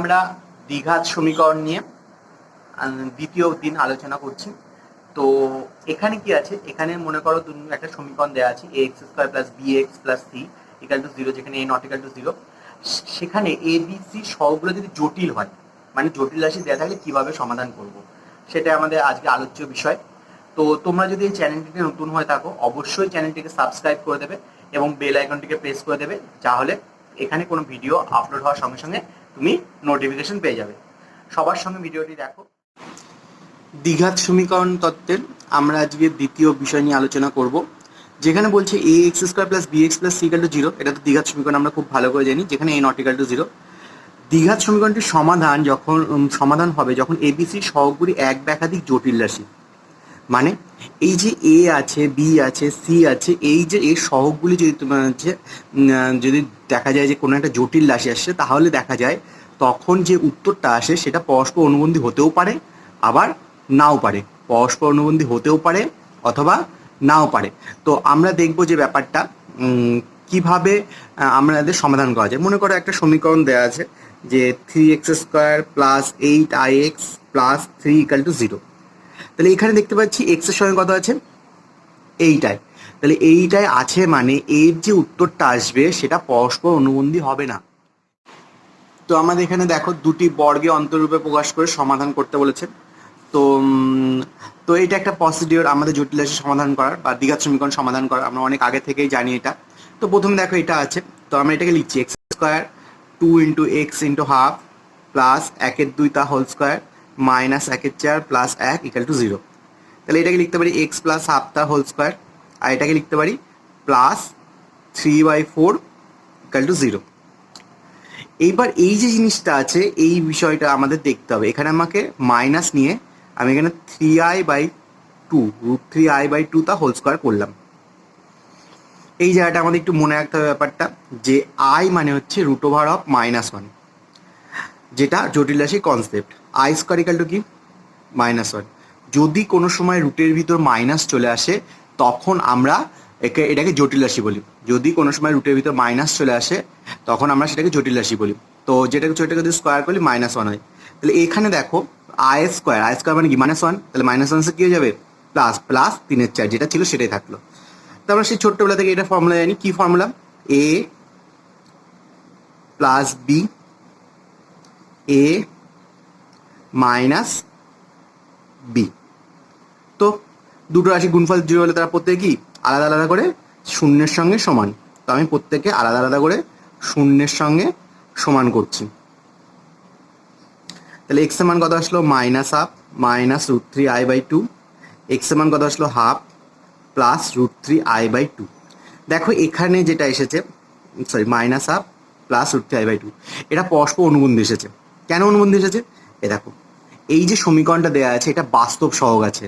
আমরা দ্বিঘাত সমীকরণ নিয়ে দ্বিতীয় দিন আলোচনা করছি। তো এখানে কি আছে, এখানে মনে করো একটা সমীকরণ দেওয়া আছে ax square plus bx plus c equal to 0, যেখানে a নট ইকাল টু 0। সেখানে এ বি সি সবগুলো যদি জটিল হয়, মানে জটিল রাশি দেওয়া থাকলে কিভাবে সমাধান করব, সেটা আমাদের আজকে আলোচ্য বিষয়। তো তোমরা যদি এই চ্যানেলটিতে নতুন হয়ে থাকো, অবশ্যই চ্যানেলটিকে সাবস্ক্রাইব করে দেবে এবং বেল আইকনটিকে প্রেস করে দেবে, তাহলে এখানে কোনো ভিডিও আপলোড হওয়ার সঙ্গে সঙ্গে তুমি নোটিফিকেশন পেয়ে যাবে। সবার সঙ্গে ভিডিওটি দেখো। দ্বিঘাত সমীকরণ তত্ত্বের আমরা আজকে দ্বিতীয় বিষয় নিয়ে আলোচনা করব, যেখানে বলছে A X square plus B X plus C equal to 0। এটা তো দ্বিঘাত সমীকরণ, আমরা খুব ভালো করে জানি, যেখানে এ নট ইকাল টু 0। দ্বিঘাত সমীকরণটির সমাধান সমাধান হবে যখন এবিসি সহগগুলি এক বা একাধিক জটিল রাশি। মানে এই যে এ আছে, বি আছে, সি আছে, এই যে এর সহগগুলি যদি তোমার হচ্ছে যদি দেখা যায় যে কোনো একটা জটিল রাশি আসছে, তাহলে দেখা যায় তখন যে উত্তরটা আসে সেটা পরস্পর অনুবন্ধী হতেও পারে, আবার নাও পারে। পরস্পর অনুবন্ধী হতেও পারে অথবা নাও পারে। তো আমরা দেখব যে ব্যাপারটা কিভাবে আমাদের সমাধান করা যায়। মনে করো একটা সমীকরণ দেওয়া আছে যে 3x square plus 8ix plus 3 equal to 0। তাহলে এখানে দেখতে পাচ্ছি এক্স এর সঙ্গে কত আছে, এইটাই। তাহলে এইটাই আছে মানে এর যে উত্তরটা আসবে সেটা পরস্পর অনুবন্ধী হবে না। তো আমাদের এখানে দেখো দুটি বর্গে অন্তরূপে প্রকাশ করে সমাধান করতে বলেছে। তো তো এটা একটা প্রসিডিওর আমাদের জটিল রাশি সমাধান করার বা দ্বিঘাত সমীকরণ সমাধান করার, আমরা অনেক আগে থেকেই জানি এটা। তো প্রথমে দেখো এটা আছে, তো আমরা এটাকে লিখছি x square 2 into x into half plus 1/2 তা whole square minus 1/4 plus 1 equal to 0। তাহলে এটাকে লিখতে পারি এক্স প্লাস হাফ তা হোল স্কোয়ার, আর এটাকে লিখতে পারি প্লাস 3/4 ইকাল টু 0। এইবার এই যে জিনিসটা আছে, এই বিষয়টা আমাদের দেখতে হবে। এখানে আমাকে মাইনাস নিয়ে আমি এখানে 3i/2 √3i/2 তা হোল স্কোয়ার করলাম। এই জায়গাটা আমাদের একটু মনে রাখতে হবে ব্যাপারটা, যে আই মানে হচ্ছে √1, যেটা জটিল রাশির concept. I square equal to কি, -1। যদি কোনো সময় রুটের ভিতর মাইনাস চলে আসে, তখন আমরা এটাকে জটিল রাশি বলি। যদি কোনো সময় রুটের ভিতর মাইনাস চলে আসে, তখন আমরা সেটাকে জটিল রাশি বলি। তো যেটাকে যদি স্কোয়ার করলে -1 হয়। তাহলে এখানে দেখো আই স্কোয়ার মানে কি -1, তাহলে -1 কি হয়ে যাবে প্লাস প্লাস 3/4, যেটা ছিল সেটাই থাকলো। তো আমরা সেই ছোট্টবেলা থেকে এটা ফর্মুলা জানি। কি formula, A plus B A minus B. তো দুটো রাশি গুণফল 0 হলে তারা প্রত্যেকে কি আলাদা আলাদা করে শূন্যের সঙ্গে সমান। তো আমি প্রত্যেককে আলাদা আলাদা করে শূন্যের সঙ্গে সমান করছি। তাহলে এক্স এর মান কত আসলো -1/2 মাইনাস √3i/2, এক্স এর মান কত আসলো হাফ প্লাস √3i/2। দেখো এখানে যেটা এসেছে, সরি -1/2 প্লাস √3i/2, এটা পরস্পর অনুবন্ধী এসেছে। কেন অনুবন্ধী এসেছে, এ দেখো এই যে সমীকরণটা দেওয়া আছে এটা বাস্তব সহগ আছে,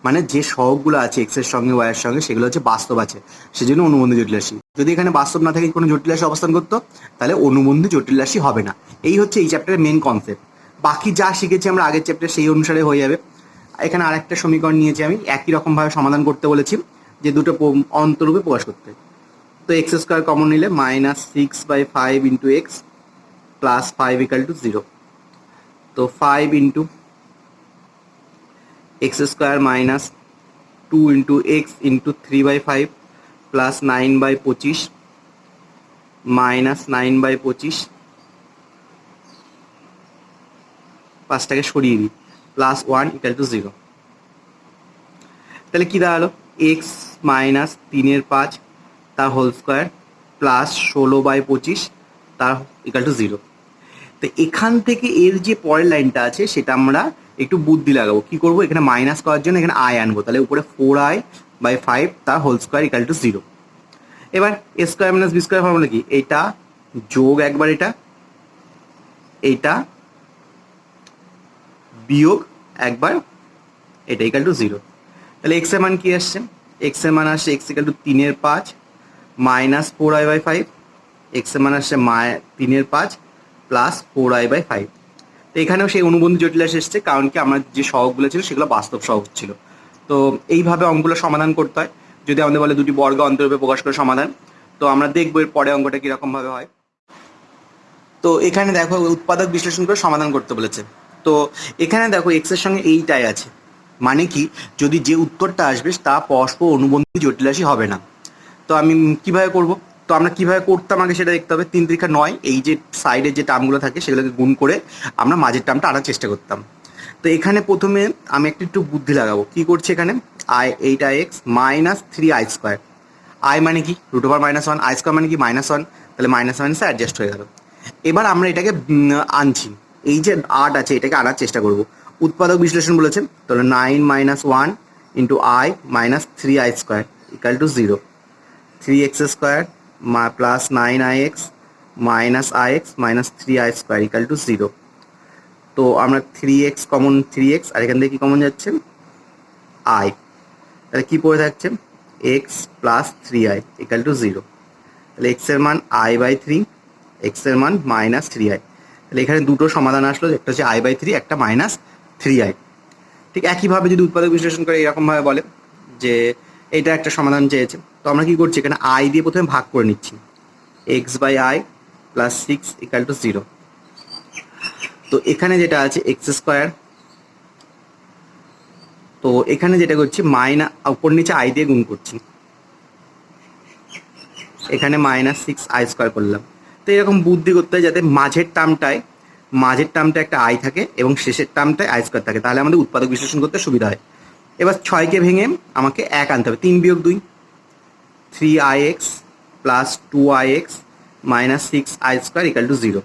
মানে যে সহগগুলো আছে এক্স এর সঙ্গে ওয়াই এর সঙ্গে সেগুলো হচ্ছে বাস্তব আছে, সেজন্য অনুবন্ধী জটিল রাশি। যদি এখানে বাস্তব না থাকে কোনো জটিল রাশি অবস্থান করতো, তাহলে অনুবন্ধী জটিল রাশি হবে না। এই হচ্ছে এই চ্যাপ্টারের মেন কনসেপ্ট। বাকি যা শিখেছি আমরা আগের চ্যাপ্টার সেই অনুসারে হয়ে যাবে। এখানে আরেকটা সমীকরণ নিয়েছি আমি, একই রকমভাবে সমাধান করতে বলেছি, যে দুটো অন্তরূপে প্রকাশ করতে। তো এক্স স্কোয়ার কমন নিলে -6/5 into x plus 5 equal to 0। তো 5 into x square minus 2 into x into 3/5 plus 9/25 minus 9/25, 5টাকে সরিয়ে দিই, প্লাস 1 ইকাল টু 0। তাহলে কী দাঁড়ালো, এক্স মাইনাস 3/5 তার হোল স্কোয়ার প্লাস 16/25 তার ইকাল টু 0। তো এখান থেকে এর যে পরের লাইনটা আছে সেটা আমরা একটু বুদ্ধি লাগাবো। কি করব, এখানে মাইনাস করার জন্য এখানে আই আনবো, তাহলে উপরে 4i/5 তার হোল স্কোয়ার ইকাল টু 0। এবার A square minus B square formula কি, এইটা যোগ একবার এইটা বিয়োগ একবার এটা ইকাল টু 0। তাহলে এক্স এর মান কি আসছে, এক্স এর মান আসছে x equal to 3/5 minus 4i/5, x এর মান আসছে 3/5 প্লাস 4i/5। তো এখানেও সেই অনুবন্ধী জটিল রাশি এসছে, কারণ কি আমার যে সহগগুলো ছিল সেগুলো বাস্তব সহগ ছিল। তো এইভাবে অঙ্কগুলো সমাধান করতে হয়। যদি আমাদের বলে দুটি বর্গ অন্তরূপে প্রকাশ করে সমাধান, তো আমরা দেখবো এর পরে অঙ্কটা কীরকমভাবে হয়। তো তো এখানে দেখো উৎপাদক বিশ্লেষণ করে সমাধান করতে বলেছে। তো এখানে দেখো এক্স এর সঙ্গে এইটাই আছে, মানে কি যদি যে উত্তরটা আসবে তা পরস্পর অনুবন্ধী জটিল রাশি হবে না। তো আমি কিভাবে করব? তো আমরা কিভাবে করতাম আগে সেটা দেখতে হবে। 3 3 9, এই যে সাইডের যে টার্মগুলো থাকে সেগুলোকে গুণ করে আমরা মাঝের টার্মটা আনার চেষ্টা করতাম। তো এখানে প্রথমে আমি একটু বুদ্ধি লাগাবো। কি করছি এখানে? I 8ix minus 3i²। I মানে কি √-1, i² মানে কি -1, তাহলে মাইনাস মাইনাসে অ্যাডজাস্ট হয়ে গেল। এবার আমরা এটাকে আনছি, এই যে 8 আছে এটাকে আনার চেষ্টা করব। উৎপাদক বিশ্লেষণ বলেছে, তাহলে 9 - 1 into i minus 3i² equal to 0। 3x² plus 9ix minus ix minus 3i² equal to 0। তো আমরা 3x কমন, 3x, আর এখান থেকে কি কমন যাচ্ছে? i। তাহলে কি পড়ে থাকছে? x plus 3i equal to 0। তাহলে x এর মান i/3, x এর মান -3i। তাহলে এখানে দুটো সমাধান আসলো, একটা হচ্ছে i/3, একটা -3i। ঠিক একইভাবে যদি উৎপাদক বিশ্লেষণ করে এরকমভাবে বলে যে এটা একটা সমাধান চেয়েছে, তো আমরা কি করছি এখানে i দিয়ে প্রথমে ভাগ করে নিচ্ছি। x/i plus 6 equal to 0। তো এখানে যেটা আছে x², তো এখানে যেটা করছি উপর নিচে i দিয়ে গুণ করছি, এখানে -6i² করলাম। তো এরকম বুদ্ধি করতে হয় যাতে মাঝের টার্মটা একটা i থাকে এবং শেষের টার্মটায় i² থাকে, তাহলে আমাদের উৎপাদক বিশ্লেষণ করতে সুবিধা হয়। এবার 6কে ভেঙে আমাকে 1 আনতে হবে। 3 বিয়োগ 2, 3ix plus 2ix minus 6i² equal to 0।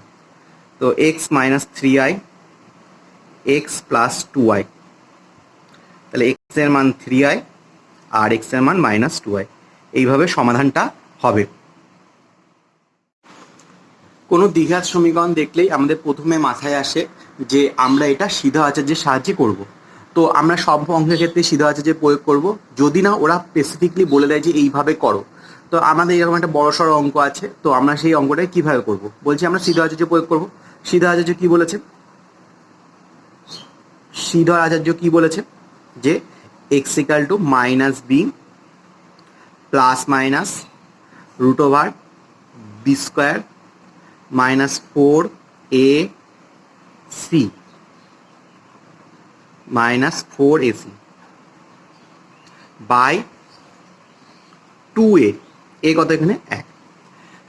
তো x minus 3i, x plus 2i, তাহলে x এর মান 3i আর x এর মান -2i। এইভাবে সমাধানটা হবে। কোনো দ্বিঘাত সমীকরণ দেখলেই আমাদের প্রথমে মাথায় আসে যে আমরা এটা সিধা আচার্যের সাহায্যে করব। তো আমরা সব অঙ্কের ক্ষেত্রে সিধা আচার্যের প্রয়োগ করব, যদি না ওরা স্পেসিফিকলি বলে দেয় যে এইভাবে করো। তো আমাদের এরকম একটা বড়সড় অঙ্ক আছে, তো আমরা সেই অঙ্কটাকে কিভাবে করব? বলছি আমরা সিধা আচার্য প্রয়োগ করব। সিধা আচার্য কি বলেছে? সিধা আচার্য কি বলেছে? যে x equal to -b plus minus √b² minus 4ac minus 4ac by 2a। এ কত এখানে? 1।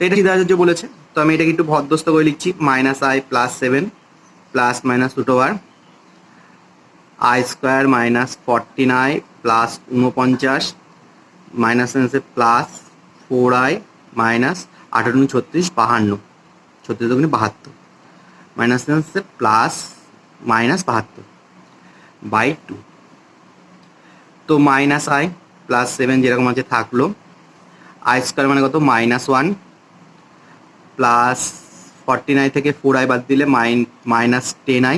এটা সিধা আচার্য বলেছে, তো আমি এটাকে একটু ভদ্রস্থ করে লিখছি। -i plus 7 plus minus √i² minus 49 plus 49 minus plus 4i minus 18 36 52, 36 দুগুণে 72 মাইনাস প্লাস মাইনাস 72 বাই 2। তো -i প্লাস 7 যেরকম আছে থাকলো, i² মানে কত? -1 প্লাস 49 থেকে 4i বাদ দিলে মাইনাস 10i,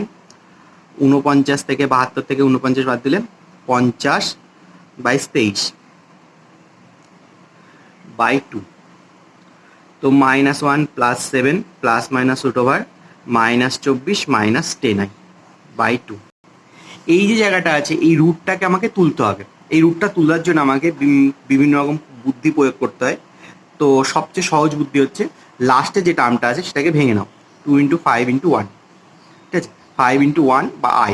49 থেকে 72 থেকে 49 বাদ দিলে 50 বাই 23 বাই 2। তো -1 plus 7 plus minus -24 minus 10i by 2। এই যে জায়গাটা আছে এই রুটটাকে আমাকে তুলতে হবে। এই রুটটা তোলার জন্য আমাকে বিভিন্ন রকম বুদ্ধি প্রয়োগ করতে হয়। তো সবচেয়ে সহজ বুদ্ধি হচ্ছে লাস্টে যে টার্মটা আছে সেটাকে ভেঙে নাও। 2 × 5 × 1, ঠিক আছে? 5 × 1 বা i।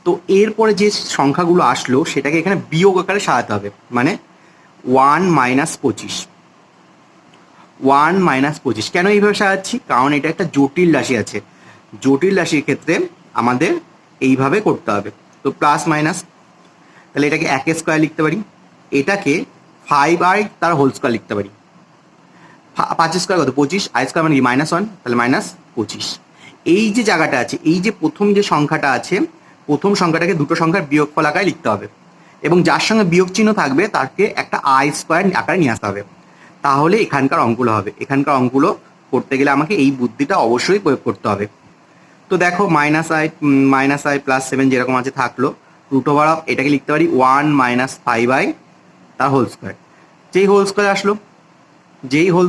তো এরপরে যে সংখ্যাগুলো আসলো সেটাকে এখানে বিয়োগ আকারে সাজাতে হবে, মানে 1 - 25। 1 - 25 কেন এইভাবে সাজাচ্ছি? কারণ এটা একটা জটিল রাশি আছে। জটিল রাশির ক্ষেত্রে আমাদের এইভাবে করতে হবে। তো প্লাস মাইনাস, তাহলে এটাকে 1² লিখতে পারি, এটাকে 5i তার হোল স্কোয়ার লিখতে পারি। 5² কত? 25, i² মানে -1, তাহলে -25। এই যে জায়গাটা আছে, এই যে প্রথম যে সংখ্যাটা আছে, প্রথম সংখ্যাটাকে দুটো সংখ্যার বিয়োগফল আকারে লিখতে হবে এবং যার সঙ্গে বিয়োগ চিহ্ন থাকবে তাকে একটা i² আকারে নিয়ে আসতে হবে, তাহলে এখানকার অঙ্কগুলো হবে। এখানকার অঙ্কগুলো করতে গেলে আমাকে এই বুদ্ধিটা অবশ্যই প্রয়োগ করতে হবে। তো দেখো -i প্লাস 7 যেরকম আছে থাকলো, √, এটাকে লিখতে পারি 1 - 5i তার হোল স্কোয়ার। যেই হোল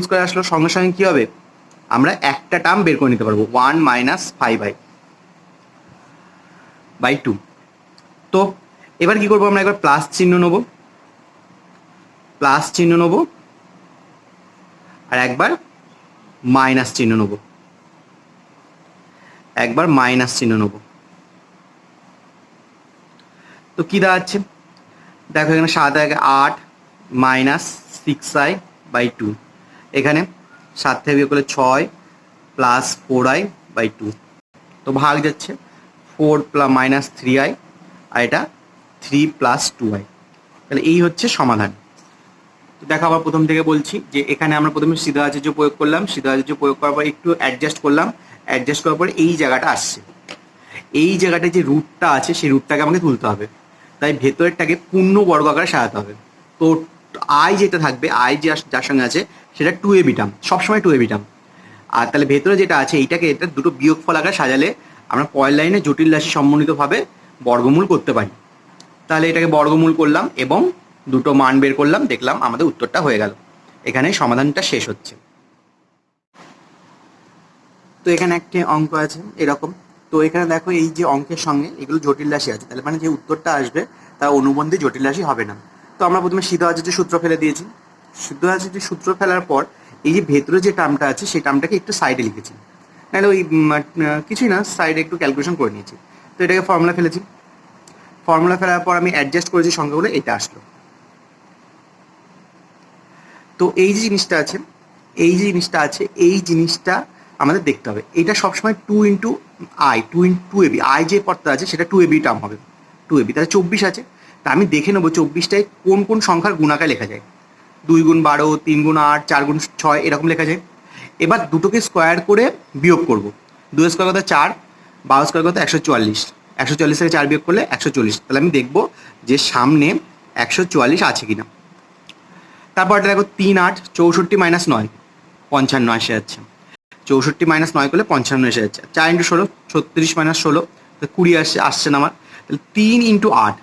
স্কোয়ার আসলো সঙ্গে সঙ্গে কী হবে? আমরা একটা টার্ম বের করে নিতে পারবো, 1 - 5i বাই 2। তো এবার কি করবো? আমরা একবার প্লাস চিহ্ন নেবো আর একবার মাইনাস চিহ্ন নেবো। একবার মাইনাস চিহ্ন নেব। তো কী দাঁড়াচ্ছে দেখো, এখানে 7 × 8 মাইনাস 6i/2, এখানে 7 থেকে বিয়োগ করলে 6 প্লাস 4i/2, তো ভাগ যাচ্ছে 4 মাইনাস 3i, আর এটা 3 প্লাস 2i। তাহলে এই হচ্ছে সমাধান। তো দেখো আবার প্রথম থেকে বলছি যে এখানে আমরা প্রথমে সিদ্ধাচার্য প্রয়োগ করলাম, সিদ্ধাচার্য প্রয়োগ করার পর একটু অ্যাডজাস্ট করলাম, অ্যাডজাস্ট করার পর এই জায়গাটা আসছে, এই জায়গাটায় যে রুটটা আছে সেই রুটটাকে আমাকে তুলতে হবে, তাই ভেতরেরটাকে পূর্ণ বর্গ আকারে সাজাতে হবে। তো আই যেটা থাকবে, আই যে যার সঙ্গে আছে সেটা 2ab টার্ম, সবসময় 2ab টার্ম। আর তাহলে ভেতরে যেটা আছে এইটাকে, এটা দুটো বিয়োগফল আকারে সাজালে আমরা পরের লাইনে জটিল রাশি সম্বন্ধিতভাবে বর্গমূল করতে পারি। তাহলে এটাকে বর্গমূল করলাম এবং দুটো মান বের করলাম, দেখলাম আমাদের উত্তরটা হয়ে গেল। এখানে সমাধানটা শেষ হচ্ছে। তো এখানে একটি অঙ্ক আছে এরকম। তো এখানে দেখো এই যে অঙ্কের সঙ্গে এগুলো জটিল রাশি আছে, তাহলে মানে যে উত্তরটা আসবে তা অনুবন্ধী জটিল রাশি হবে না। তো আমরা প্রথমে সিদ্ধাচার্য সূত্র ফেলে দিয়েছি। সিদ্ধাচার্য সূত্র ফেলার পর এই যে ভেতরে যে টার্মটা আছে সেই টার্মটাকে একটু সাইডে লিখেছি, নাহলে ওই কিছুই না, সাইডে একটু ক্যালকুলেশন করে নিয়েছি। তো এটাকে ফর্মুলা ফেলেছি, ফর্মুলা ফেলার পর আমি অ্যাডজাস্ট করেছি সংখ্যাগুলো, এটা আসলো। তো এই যে জিনিসটা আছে, এই যে জিনিসটা আছে, এই জিনিসটা আমাদের দেখতে হবে। এটা সবসময় 2 × i, 2ab, আই যে পদটা আছে সেটা 2ab টার্ম হবে, 2ab। তাহলে 24 আছে, তা আমি দেখে নেবো 24টায় কোন কোন সংখ্যার গুণাকার লেখা যায়। 2 × 12, 3 × 8, 4 × 6 এরকম লেখা যায়। এবার দুটোকে স্কোয়ার করে বিয়োগ করবো। 2 স্কোয়ার কত 4, 12 স্কোয়ার কত 144, 144 থেকে 4 বিয়োগ করলে 140। তাহলে আমি দেখবো যে সামনে 144 আছে কিনা। তারপর এটা দেখো 3 8, 64 - 9, 55 এসে যাচ্ছে। 64 - 9 করলে 55 এসে যাচ্ছে। 4 × 16, 36 - 16, 20 আসছে না আমার। তাহলে 3 × 8,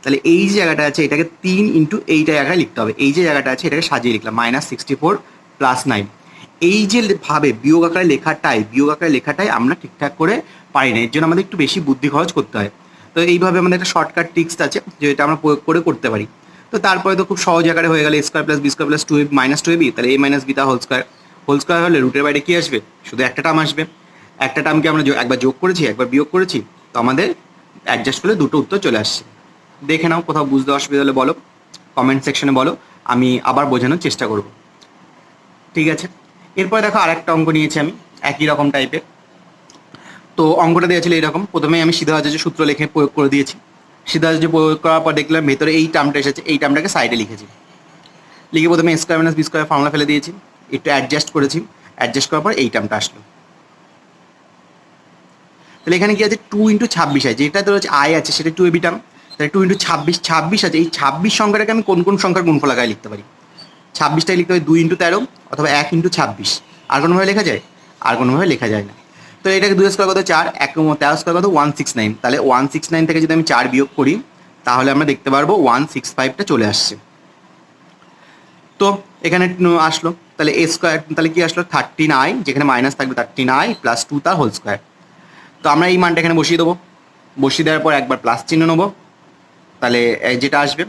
তাহলে এই যে জায়গাটা আছে এটাকে 3 × এইটা জায়গায় লিখতে হবে। এই যে জায়গাটা আছে এটাকে সাজিয়ে লিখলাম, -64 + 9। এই যে ভাবে বিয়োগ আকারে লেখাটাই আমরা ঠিকঠাক করে পারি না, এর জন্য আমাদের একটু বেশি বুদ্ধি খরচ করতে হয়। তো এইভাবে আমাদের একটা শর্টকাট ট্রিক্স আছে যেটা আমরা প্রয়োগ করে করতে পারি। তো তারপরে তো খুব সহজ আকারে হয়ে গেল a² + b² + 2ab - 2ab, তাহলে a - b হোল স্কোয়ার হলে রুটের বাইরে কি আসবে, শুধু একটা টার্ম আসবে। একটা টার্মকে আমরা একবার যোগ করেছি, একবার বিয়োগ করেছি, তো আমাদের অ্যাডজাস্ট করলে দুটো উত্তর চলে আসছে। দেখে নাও, কোথাও বুঝতে অসুবিধা হলে বলো, কমেন্ট সেকশনে বলো, আমি আবার বোঝানোর চেষ্টা করব। ঠিক আছে, এরপরে দেখো আরেকটা অঙ্ক নিয়েছি আমি একই রকম টাইপের। তো অঙ্কটা দেওয়া ছিল এরকম, প্রথমেই আমি সিদ্ধাচার্য সূত্র লিখে প্রয়োগ করে দিয়েছি। সিদ্ধাচার্য প্রয়োগ করার পর দেখলাম ভেতরে এই টার্মটা এসেছে, এই টার্মটাকে সাইডে লিখেছি। লিখে প্রথমে a² - b² ফর্মুলা ফেলে দিয়েছি, একটু অ্যাডজাস্ট করেছি, অ্যাডজাস্ট করার পর এই টার্মটা আসলো। তাহলে এখানে কি আছে 2 × 26 আছে, যেটা তো হচ্ছে আই আছে সেটা 2ab টার্ম। তাহলে 2 × 26, 26 আছে, এই 26 সংখ্যাটাকে আমি কোন কোন সংখ্যার গুণফল আকারে লিখতে পারি। 26টাই লিখতে হবে 2 × 13 অথবা 1 × 26। আর কোনোভাবে লেখা যায়? আর কোনোভাবে লেখা যায় না। তো এটাকে 2 স্কোয়ার কত 4, 1 × 13 স্কোয়ার কত 169। তাহলে 169 থেকে যদি আমি 4 বিয়োগ করি তাহলে আমরা দেখতে পারবো 165টা চলে আসছে। তো এখানে আসলো, তাহলে a স্কোয়ার, তাহলে কি আসলো 13i, যেখানে মাইনাস থাকবে 13i + 2 তার হোল স্কোয়ার। তো আমরা এই মানটা এখানে বসিয়ে দেবো, বসিয়ে দেওয়ার পর একবার প্লাস চিহ্ন নেবো, তাহলে যেটা আসবে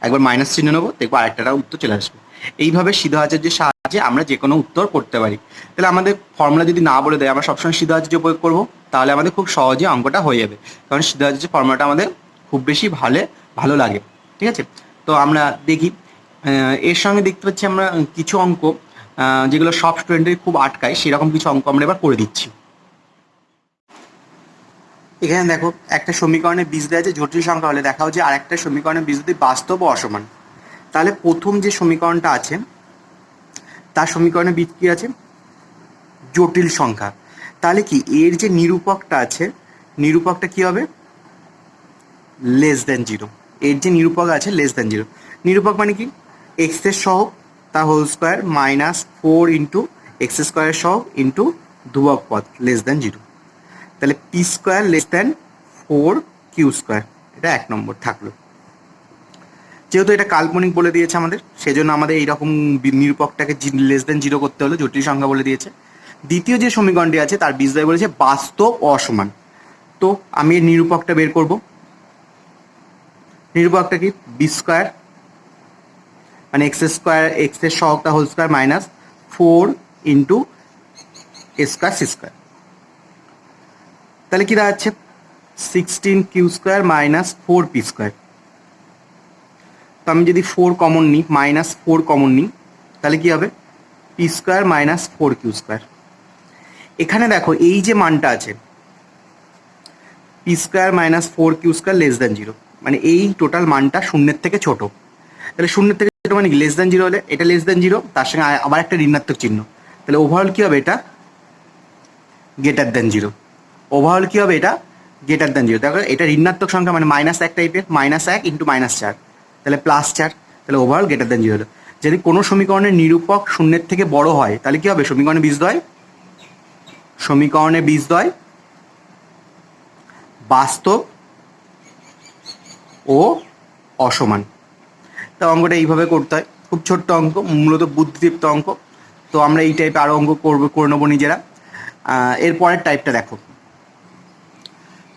একবার মাইনাস চিহ্ন নেবো, দেখবো আরেকটা উত্তর চলে আসবে। এইভাবে সিদ্ধাচার্যের সাহায্যে আমরা যে কোনো উত্তর করতে পারি। তাহলে আমাদের ফর্মুলা যদি না বলে দেয়, আমরা সবসময় সিদ্ধাচার্য প্রয়োগ করবো, তাহলে আমাদের খুব সহজে অঙ্কটা হয়ে যাবে, কারণ সিদ্ধাচার্যের ফর্মুলাটা আমাদের খুব বেশি ভালো লাগে। ঠিক আছে, তো আমরা দেখি এর সঙ্গে দেখতে পাচ্ছি আমরা কিছু অঙ্ক যেগুলো সব স্টুডেন্টের খুব আটকায়, সেরকম কিছু অঙ্ক আমরা এবার করে দিচ্ছি। এখানে দেখো একটা সমীকরণের বীজ দেওয়া আছে জটিল সংখ্যা হলে, দেখাও যে আরেকটা সমীকরণের বীজ যদি বাস্তব ও অসমান। তাহলে প্রথম যে সমীকরণটা আছে তার সমীকরণের বীজ কী আছে, জটিল সংখ্যা। তাহলে কি এর যে নিরূপকটা আছে, নিরূপকটা কি হবে, <0। এর যে নিরূপক আছে <0। নিরূপক মানে কি, এক্সের সহগ তার হোল স্কোয়ার -4 × x² সহগ ইন্টু ধ্রুবক পদ <0। তাহলে p² < 4q², এটা 1 নম্বর থাকলো। যেহেতু এটা কাল্পনিক বলে দিয়েছে আমাদের, সেজন্য আমাদের এইরকম নিরূপকটাকে <0 করতে হলো, জটিল সংখ্যা বলে দিয়েছে। দ্বিতীয় যে সমীকরণটি আছে তার বীজদ্বয় বলেছে বাস্তব অসমান। তো আমি এর নিরূপকটা বের করব। নিরূপকটা কি, b² মানে এক্সের সহগটা হোল স্কোয়ার -4 × a² c²। তাহলে কি দাঁড়াচ্ছে 16q² মাইনাস 4p²। তো আমি যদি 4 কমন নিই, -4 কমন নিই, তাহলে কি হবে p² মাইনাস 4q²। এখানে দেখো এই যে মানটা আছে p² minus 4q² less than 0, মানে এই টোটাল মানটা শূন্যের থেকে ছোট। তাহলে শূন্যের থেকে ছোট মানে কি লেস দ্যান 0 হলে এটা লেস দ্যান 0, তার সঙ্গে আবার একটা ঋণাত্মক চিহ্ন, তাহলে ওভারঅল কি হবে এটা গ্রেটার দ্যান 0। ওভারঅল কি হবে এটা গ্রেটার দ্যান 0। দেখো এটা ঋণাত্মক সংখ্যা মানে -1 টাইপের, -1 ইন্টু -4, তাহলে +4, তাহলে ওভারঅল গ্রেটার দ্যান 0 হলো। যদি কোনো সমীকরণের নিরূপক শূন্যের থেকে বড় হয় তাহলে কি হবে সমীকরণে বীজদ্বয় বাস্তব ও অসমান। তা অঙ্কটা এইভাবে করতে হয়, খুব ছোট্ট অঙ্ক, মূলত বুদ্ধিদীপ্ত অঙ্ক। তো আমরা এই টাইপে আরও অঙ্ক করে নেবো নিজেরা। এর পরের টাইপটা দেখো,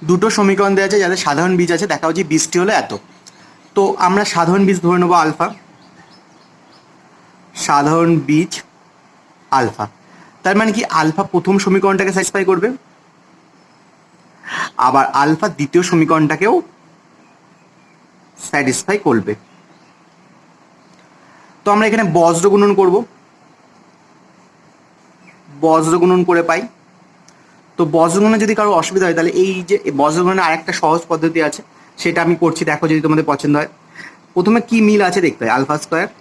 দুটো সমীকরণ দেওয়া আছে যাদের সাধারণ বীজ আছে, দেখা হচ্ছে বীজটি হলো এত। তো আমরা সাধারণ বীজ ধরে নেবো আলফা, সাধারণ বীজ আলফা। তার মানে কি আলফা প্রথম সমীকরণটাকে স্যাটিসফাই করবে, আবার আলফা দ্বিতীয় সমীকরণটাকেও স্যাটিসফাই করবে। তো আমরা এখানে বজ্র গুণন করব, বজ্র গুণন করে পাই। তো বজ্র গুণনে যদি কারো অসুবিধা হয় তাহলে এই যে বজ্র গুণনে আরেকটা সহজ পদ্ধতি আছে, সেটা আমি করছি, দেখো যদি তোমাদের পছন্দ হয়। প্রথমে কি মিল আছে দেখতে হয়, α²,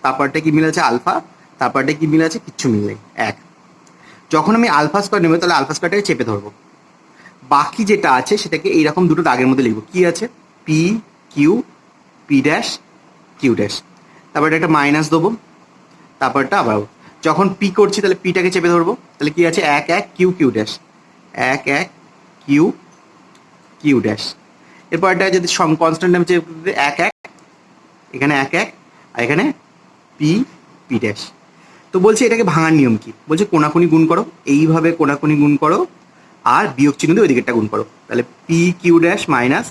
তারপরটা কি মিল আছে আলফা, তারপরটা কি মিল আছে কিচ্ছু মিল নেই, 1। যখন আমি α² নেবো তাহলে α²টাকে চেপে ধরবো, বাকি যেটা আছে সেটাকে এইরকম দুটো দাগের মধ্যে লিখবো, কি আছে p q p dash q dash, তারপর একটা মাইনাস দেবো, তারপরটা আবার যখন পি করছি তাহলে পিটাকে চেপে ধরবো, তাহলে কি আছে 1 q q dash, 1 q q dash. এরপর এটা যদি কনস্ট্যান্ট আমি চেপে 1 এখানে 1 আর এখানে পি পি ড্যাশ। তো বলছে এটাকে ভাঙার নিয়ম কি, বলছে কোনাকুনি গুণ করো, এইভাবে কোনাকুনি গুণ করো আর বিয়োগ চিহ্ন দিয়ে ওই দিকেরটা গুণ করো, তাহলে p Q dash minus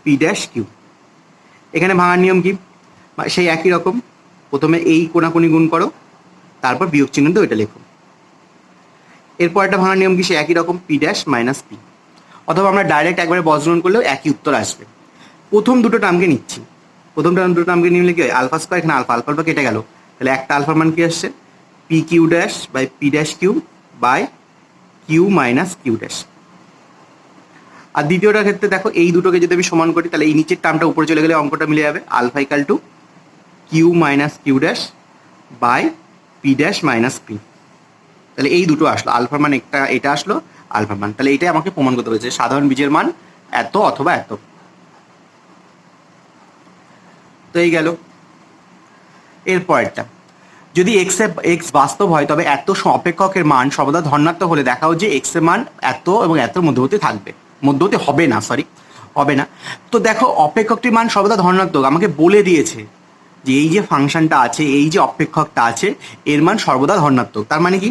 p dash q. এখানে ভাঙার নিয়ম কি, সেই একই রকম, প্রথমে এই কোনাকুনি গুণ করো, তারপর বিয়োগ চিহ্ন দিয়ে ওইটা লেখো। এরপর একটা ভাঙার নিয়ম কি, সেই একই রকম পি ড্যাশ মাইনাস পি। অথবা আমরা ডাইরেক্ট একবারে বজ্রণ করলেও একই উত্তর আসবে। প্রথম দুটো টার্মকে নিচ্ছি, দুটো টার্মকে নিলে কি হয় α², এখানে আলফা আলফা কেটে গেল, তাহলে একটা আলফার মান কি আসছে P Q dash by P dash Q by Q minus Q dash. আর দ্বিতীয়টার ক্ষেত্রে দেখো এই দুটোকে যদি আমি সমান করি তাহলে এই নিচের টার্মটা উপরে চলে গেলে অঙ্কটা মিলে যাবে, alpha equal to q minus Q dash by P dash minus p. তাহলে এই দুটো আসলো, আলফার মান একটা, এটা আসলো আলফার মান, তাহলে এইটাই আমাকে প্রমাণ করতে হয়েছে সাধারণ বীজের মান এত অথবা এত। তো এই গেল। এরপরেরটা, যদি এক্স বাস্তব হয় তবে এত অপেক্ষকের মান সর্বদা ধনাত্মক হলে দেখাও যে এক্স এর মান এত এবং এতর মধ্যবর্তী থাকবে, মধ্যবর্তী হবে না, হবে না। তো দেখো অপেক্ষকটির মান সর্বদা ধনাত্মক, আমাকে বলে দিয়েছে যে এই যে ফাংশনটা আছে, এই যে অপেক্ষকটা আছে এর মান সর্বদা ধনাত্মক। তার মানে কি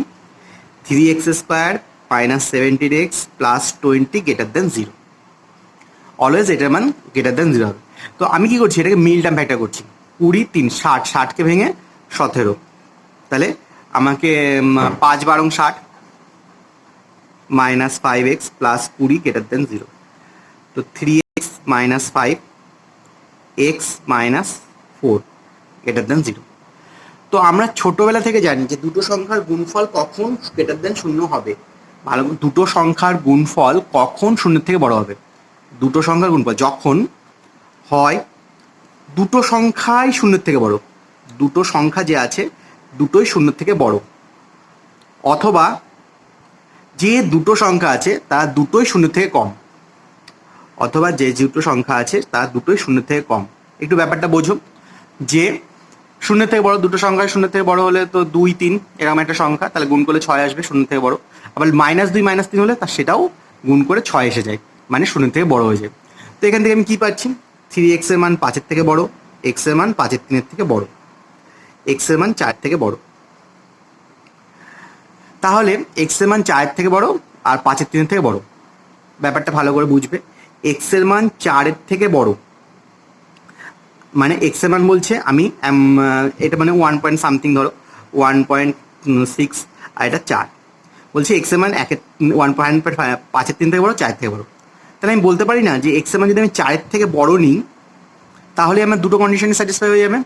3x² minus 17x plus 20 greater than 0, always এটার মান গ্রেটার দেন 0 হবে। তো আমি কি করছি, এটাকে মিল টার্ম ফ্যাক্টর করছি, 20 3 60, 60কে ভেঙে 17, তাহলে আমাকে 5 12 60 minus 5x plus 20 greater than 0। তো 3x minus 5 x minus 4 greater than 0। তো আমরা ছোটবেলা থেকে জানি যে দুটো সংখ্যার গুণফল কখন গ্রেটার দেন 0 হবে। ভালো, দুটো সংখ্যার গুণফল কখন 0 থেকে বড় হবে, দুটো সংখ্যার গুণফল যখন হয় দুটো সংখ্যাই 0 থেকে বড়, দুটো সংখ্যা যে আছে দুটোই 0 থেকে বড়, অথবা যে দুটো সংখ্যা আছে তারা দুটোই 0 থেকে কম, অথবা যে দুটো সংখ্যা আছে তারা দুটোই 0 থেকে কম। একটু ব্যাপারটা বোঝো, যে 0 থেকে বড় দুটো সংখ্যা 0 থেকে বড় হলে তো 2 3 এরকম একটা সংখ্যা, তাহলে গুণ করলে 6 আসবে 0 থেকে বড়। আবার -2 -3 হলে তার সেটাও গুণ করে 6 এসে যায়, মানে 0 থেকে বড় হয়ে যায়। তো এখান থেকে আমি কি পাচ্ছি, 3x এর মান 5 এর থেকে বড়, x এর মান 5 3 থেকে বড়, x এর মান 4 থেকে বড়। তাহলে x এর মান 4 থেকে বড় আর 5 3 থেকে বড়, ব্যাপারটা ভালো করে বুঝবে। x এর মান 4 থেকে বড় মানে x এর মান বলছে আমি এটা মানে 1 পয়েন্ট সামথিং, ধরো 1.6, আর এটা 4, বলছে x এর মান 1.5 5 থেকে বড় 4 থেকে বড়। তাহলে আমি বলতে পারি না যে এক্স এর মান যদি আমি 4 থেকে বড় নিই তাহলে আমার দুটো কন্ডিশনই স্যাটিসফাই হয়ে যাবে।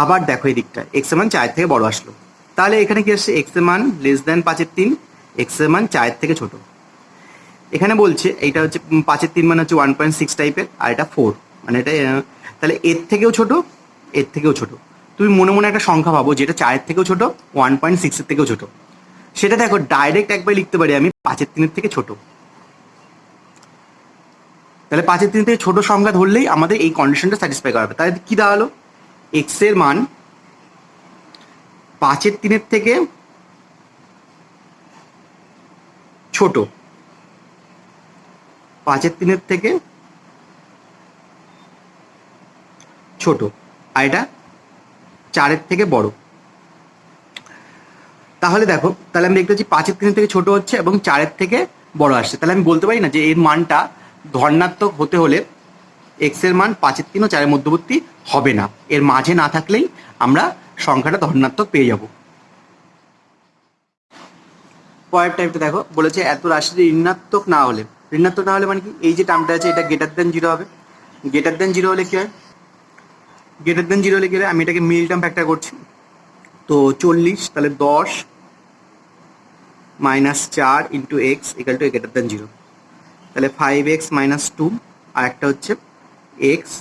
আবার দেখো এই দিকটা এক্স এর মান 4 থেকে বড় আসলো, তাহলে এখানে কি আসছে এক্স এর মান <3 5/3, এক্স এর মান 4 থেকে ছোট। এখানে বলছে এইটা হচ্ছে 5/3 মানে হচ্ছে 1.6 টাইপের, আর এটা 4 মানে এটা তাহলে এর থেকেও ছোট, এর থেকেও ছোট। তুমি মনে মনে একটা সংখ্যা ভাবো যেটা 4 থেকেও ছোট, 1.6 এর থেকেও ছোট। সেটা দেখো ডাইরেক্ট একবার লিখতে পারি আমি 5/3 থেকে ছোট। তাহলে 5/3 থেকে ছোট সংখ্যা ধরলেই আমাদের এই কন্ডিশনটা স্যাটিসফাই করাবে। তাহলে কি দাঁড়ালো, এক্স এর মান 5/3 থেকে ছোট, 5/3 থেকে ছোট, আর এটা 4 থেকে বড়। তাহলে দেখো, তাহলে আমি দেখতে পাচ্ছি 5/3 থেকে ছোট হচ্ছে এবং 4 থেকে বড় আসছে। তাহলে আমি বলতে পারি না যে এর মানটা ধনাত্মক হতে হলে এক্স এর মান 5/3 ও 4 মধ্যবর্তী হবে না, এর মাঝে না থাকলেই আমরা সংখ্যাটা ধনাত্মক পেয়ে যাব। পরের টাইপটা দেখো, বলেছে এত রাশি ঋণাত্মক না হলে, ঋণাত্মক না হলে মানে কি, এই যে টার্মটা আছে এটা গ্রেটার দেন 0 হবে। গ্রেটার দেন 0 হলে কি হয়, গ্রেটার দেন 0 হলে কি হয়, আমি এটাকে মিল টার্ম ফ্যাক্টর করছি। তো 40, তাহলে 10 - 4 into x equal to greater than 0। তাহলে 5x - 2, আর একটা হচ্ছে এক্স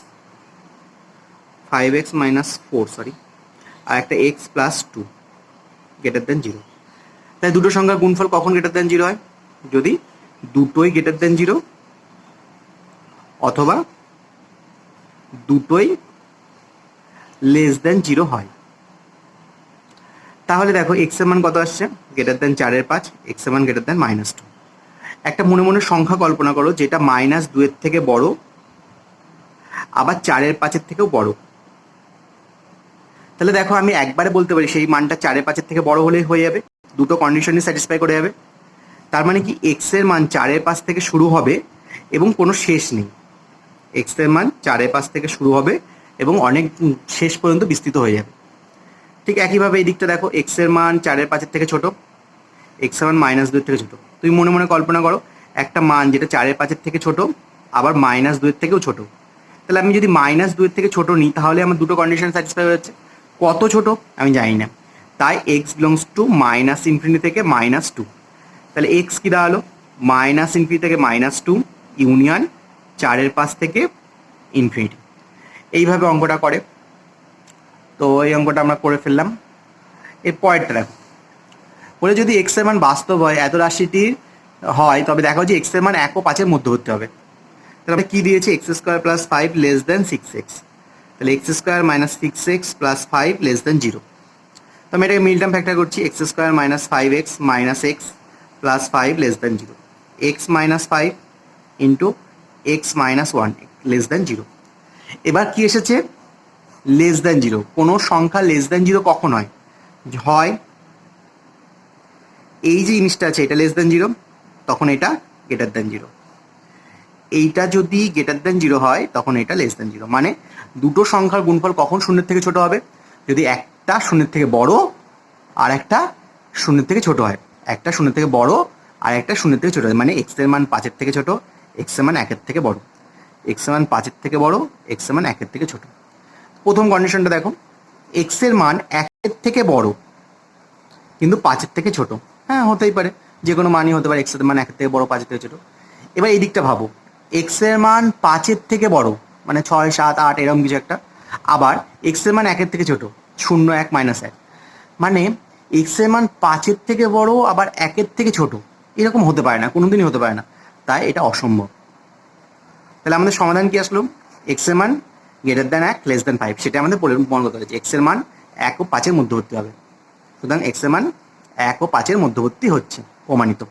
5x - 4 সরি, আর একটা এক্স প্লাস 2 গ্রেটার দেন 0। তাই দুটো সংখ্যার গুণফল কখন গ্রেটার দেন 0 হয়, যদি দুটোই গ্রেটার দেন 0 অথবা দুটোই লেস দেন 0 হয়। তাহলে দেখো এক্স এর মান কত আসছে, গ্রেটার দেন 4/5, এক্স এর মান গ্রেটার দেন -2। একটা মনে মনে সংখ্যা কল্পনা করো যেটা -2 এর থেকে বড় আবার 4/5 থেকেও বড়। তাহলে দেখো আমি একবারে বলতে পারি সেই মানটা 4/5 থেকে বড় হলেই হয়ে যাবে, দুটো কন্ডিশনই স্যাটিসফাই করে যাবে। তার মানে কি এক্স এর মান 4/5 থেকে শুরু হবে এবং কোনো শেষ নেই। এক্স এর মান 4/5 থেকে শুরু হবে এবং অনেক শেষ পর্যন্ত বিস্তৃত হয়ে যাবে। ঠিক একইভাবে এই দিকটা দেখো, এক্স এর মান 4/5 থেকে ছোট, এক্স এর মান -2 থেকে ছোট। তুমি মনে মনে কল্পনা করো একটা মান যেটা 4/5 থেকে ছোট আবার -2 থেকেও ছোট। তাহলে আমি যদি -2 থেকে ছোট নিই তাহলে আমার দুটো কন্ডিশন স্যাটিসফাই হচ্ছে। কত ছোট আমি জানি না, তাই এক্স বিলংস টু -∞ থেকে -2। তাহলে এক্স কি দাঁড়ালো, -∞ থেকে -2 ইউনিয়ন 4/5 থেকে ইনফিনিটি। এইভাবে অঙ্কটা করে। তো এই অঙ্কটা আমরা করে ফেললাম। এর পরেরটা দেখো, বলে যদি এক্স এর মান বাস্তব হয় এত রাশিটির হয় তবে দেখো যে এক্স এর মান 1 ও 5-এর মধ্যবর্তী হবে। তাহলে আমরা কি দিয়েছি, x² + 5 < 6x। তাহলে x² - 6x + 5 < 0। তো আমি এটাকে মিল টার্ম ফ্যাক্টর করছি, x² - 5x - x + 5 < 0, x - 5 into x - 1 < 0। এবার কি এসেছে, <0। কোনো সংখ্যা <0 কখন হয়, হয় এই যে জিনিসটা আছে এটা <0, তখন এটা গ্রেটার দেন 0। এইটা যদি গ্রেটার দেন 0 হয় তখন এটা <0। মানে দুটো সংখ্যার গুণফল কখন 0 থেকে ছোট হবে, যদি একটা 0 থেকে বড় আর একটা 0 থেকে ছোট হয়। একটা 0 থেকে বড় আর একটা 0 থেকে ছোট হয়, মানে এক্স এর মান 5-এর থেকে ছোট, এক্স এর মান 1-এর থেকে বড়। এক্স এর মান 5-এর থেকে বড়, এক্স এর মান 1-এর থেকে ছোট। প্রথম কন্ডিশনটা দেখো, এক্স এর মান 1-এর থেকে বড় কিন্তু 5-এর থেকে ছোট। হ্যাঁ হতেই পারে, যে কোনো মানই হতে পারে, এক্স এর মান 1-এর থেকে বড়, 5-এর থেকে ছোট। এবার এই দিকটা ভাবো, এক্স এর মান 5-এর থেকে বড় মানে 6, 7, 8 এরকম কিছু একটা, আবার এক্স এর মান 1-এর থেকে ছোট 0, 1, -1। মানে এক্স এর মান 5-এর থেকে বড় আবার 1-এর থেকে ছোট, এরকম হতে পারে না, কোনোদিনই হতে পারে না, তাই এটা অসম্ভব। তাহলে আমাদের সমাধান কি আসলো, এক্স এর মান গ্রেটার দেন 1 লেস দেন 5, সেটা আমাদের প্রমাণ করতে হচ্ছে। এক্স এর মান 1 ও 5-এর মধ্যবর্তী হবে, সুতরাং এক্স এর মান 1 ও 5-এর মধ্যবর্তী হচ্ছে, প্রমাণিত।